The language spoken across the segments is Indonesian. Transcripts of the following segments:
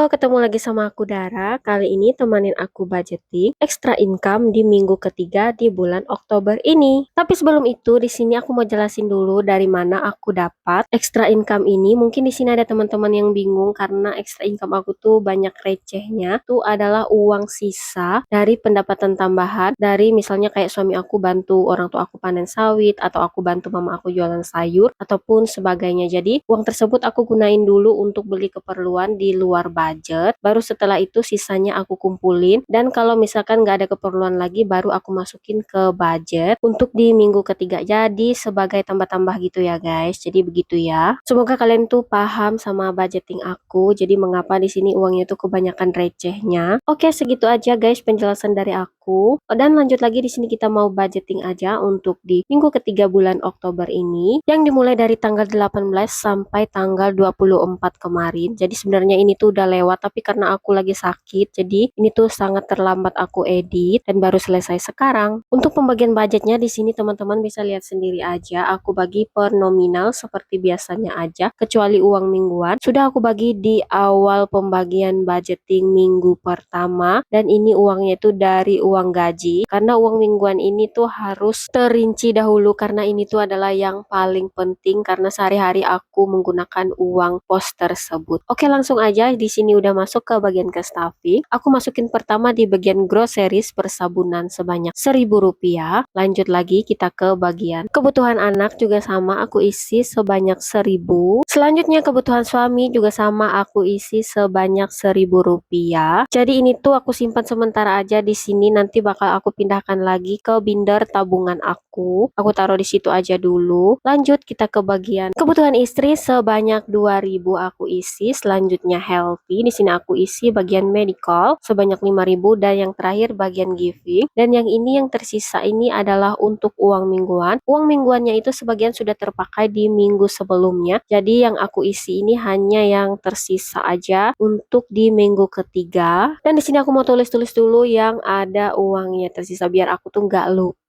ketemu lagi sama aku Dara. Kali ini temanin aku budgeting extra income di minggu ketiga di bulan Oktober ini. Tapi sebelum itu, di sini aku mau jelasin dulu dari mana aku dapat extra income ini. Mungkin di sini ada teman-teman yang bingung karena extra income aku tuh banyak recehnya. Itu adalah uang sisa dari pendapatan tambahan dari misalnya kayak suami aku bantu orang tua aku panen sawit atau aku bantu mama aku jualan sayur ataupun sebagainya. Jadi uang tersebut aku gunain dulu untuk beli keperluan di luar budget, baru setelah itu sisanya aku kumpulin, dan kalau misalkan nggak ada keperluan lagi baru aku masukin ke budget untuk di minggu ketiga, jadi sebagai tambah-tambah gitu ya guys. Jadi begitu ya, semoga kalian tuh paham sama budgeting aku, jadi mengapa di sini uangnya tuh kebanyakan recehnya. Oke, segitu aja guys penjelasan dari aku. Dan lanjut lagi, di sini kita mau budgeting aja untuk di minggu ketiga bulan Oktober ini, yang dimulai dari tanggal 18 sampai tanggal 24 kemarin. Jadi sebenarnya ini tuh udah lewat, tapi karena aku lagi sakit, jadi ini tuh sangat terlambat aku edit dan baru selesai sekarang. Untuk pembagian budgetnya di sini teman-teman bisa lihat sendiri aja. Aku bagi per nominal seperti biasanya aja, kecuali uang mingguan. Sudah aku bagi di awal pembagian budgeting minggu pertama, dan ini uangnya itu dari uang gaji. Karena uang mingguan ini tuh harus terinci dahulu karena ini tuh adalah yang paling penting karena sehari-hari aku menggunakan uang pos tersebut. Oke, langsung aja di sini udah masuk ke bagian ke staffing. Aku masukin pertama di bagian groceries persabunan sebanyak Rp1.000. Lanjut lagi kita ke bagian kebutuhan anak, juga sama aku isi sebanyak 1.000. Selanjutnya kebutuhan suami juga sama aku isi sebanyak Rp1.000. Jadi ini tuh aku simpan sementara aja di sini, nanti bakal aku pindahkan lagi ke binder tabungan aku. Aku taruh di situ aja dulu. Lanjut kita ke bagian kebutuhan istri sebanyak 2.000 aku isi. Selanjutnya healthy, di sini aku isi bagian medical sebanyak 5.000, dan yang terakhir bagian giving. Dan yang ini yang tersisa ini adalah untuk uang mingguan. Uang mingguannya itu sebagian sudah terpakai di minggu sebelumnya. Jadi yang aku isi ini hanya yang tersisa aja untuk di minggu ketiga. Dan di sini aku mau tulis-tulis dulu yang ada uangnya tersisa biar aku tuh nggak lupa.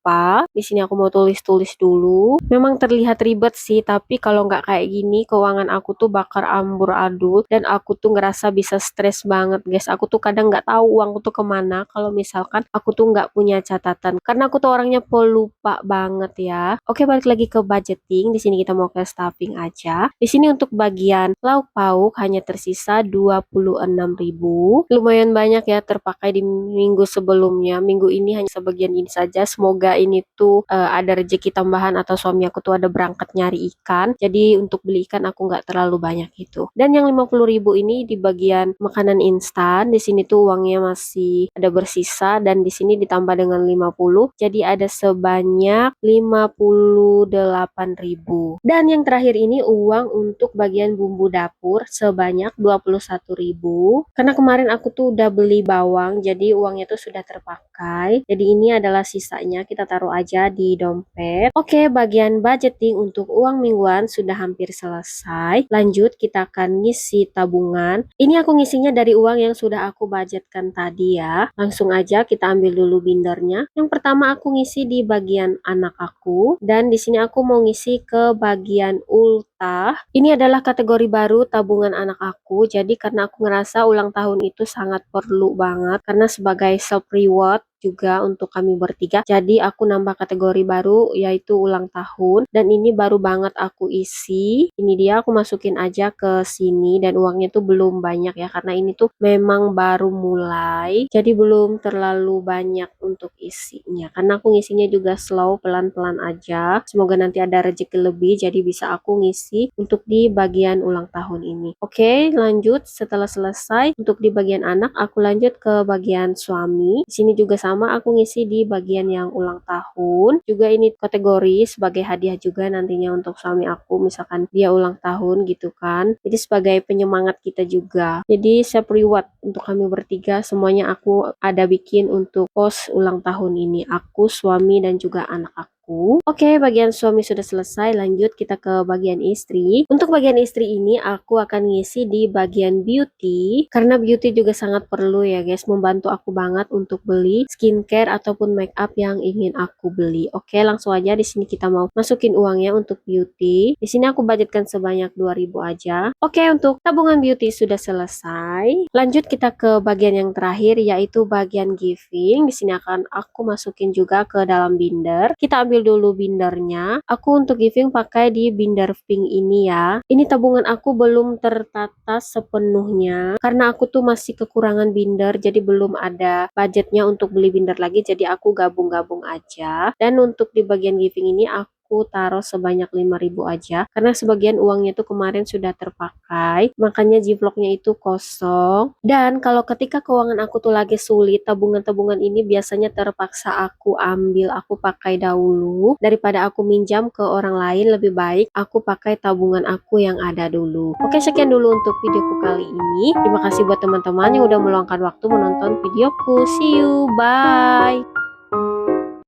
Di sini aku mau tulis-tulis dulu. Memang terlihat ribet sih, tapi kalau nggak kayak gini keuangan aku tuh bakal amburadul dan aku tuh ngerasa bisa stres banget guys. Aku tuh kadang nggak tahu uangku tuh kemana kalau misalkan aku tuh nggak punya catatan. Karena aku tuh orangnya pelupa banget ya. Oke, balik lagi ke budgeting. Di sini kita mau ke staffing aja. Di sini untuk bagian lauk pauk hanya tersisa 26.000. Lumayan banyak ya terpakai di minggu sebelumnya. Minggu ini hanya sebagian ini saja. Semoga ini tuh ada rezeki tambahan atau suami aku tuh ada berangkat nyari ikan. Jadi untuk beli ikan aku nggak terlalu banyak itu. Dan yang 50.000 ini di bagian makanan instan. Di sini tuh uangnya masih ada bersisa dan di sini ditambah dengan 50. Jadi ada sebanyak 58.000. Dan yang terakhir ini uang untuk bagian bumbu dapur sebanyak 21.000. Karena kemarin aku tuh udah beli bawang, jadi uangnya tuh sudah terpakai. Jadi ini adalah sisanya, kita taruh aja di dompet. Oke, bagian budgeting untuk uang mingguan sudah hampir selesai. Lanjut kita akan ngisi tabungan. Ini aku ngisinya dari uang yang sudah aku budgetkan tadi ya. Langsung aja kita ambil dulu bindernya. Yang pertama aku ngisi di bagian anak aku, dan di sini aku mau ngisi ke bagian ultah. Ini adalah kategori baru tabungan anak aku. Jadi karena aku ngerasa ulang tahun itu sangat perlu banget karena sebagai self reward juga untuk kami bertiga. Jadi aku nambah kategori baru yaitu ulang tahun, dan ini baru banget aku isi. Ini dia, aku masukin aja ke sini, dan uangnya tuh belum banyak ya karena ini tuh memang baru mulai. Jadi belum terlalu banyak untuk isinya. Karena aku ngisinya juga slow, pelan-pelan aja. Semoga nanti ada rezeki lebih jadi bisa aku ngisi untuk di bagian ulang tahun ini. Oke, lanjut setelah selesai untuk di bagian anak, aku lanjut ke bagian suami. Di sini juga sama aku ngisi di bagian yang ulang tahun. Juga ini kategori sebagai hadiah juga nantinya untuk suami aku misalkan dia ulang tahun gitu kan. Jadi sebagai penyemangat kita juga. Jadi self reward untuk kami bertiga semuanya aku ada bikin untuk pos ulang tahun ini. Aku, suami dan juga anak aku. aku. Oke, bagian suami sudah selesai, lanjut kita ke bagian istri. Untuk bagian istri ini aku akan ngisi di bagian beauty, karena beauty juga sangat perlu ya guys, membantu aku banget untuk beli skincare ataupun make up yang ingin aku beli. Oke, langsung aja di sini kita mau masukin uangnya untuk beauty. Di sini aku budgetkan sebanyak 2000 aja. Oke, untuk tabungan beauty sudah selesai. Lanjut kita ke bagian yang terakhir, yaitu bagian giving. Di sini akan aku masukin juga ke dalam binder. Kita ambil dulu bindernya. Aku untuk giving pakai di binder pink ini ya. Ini tabungan aku belum tertata sepenuhnya karena aku tuh masih kekurangan binder, jadi belum ada budgetnya untuk beli binder lagi, jadi aku gabung-gabung aja. Dan untuk di bagian giving ini aku taruh sebanyak 5000 aja karena sebagian uangnya itu kemarin sudah terpakai, makanya Ziplocknya itu kosong. Dan kalau ketika keuangan aku tuh lagi sulit, tabungan-tabungan ini biasanya terpaksa aku ambil, aku pakai dahulu daripada aku minjam ke orang lain. Lebih baik aku pakai tabungan aku yang ada dulu. Oke, sekian dulu untuk videoku kali ini. Terima kasih buat teman-teman yang udah meluangkan waktu menonton videoku. See you, bye.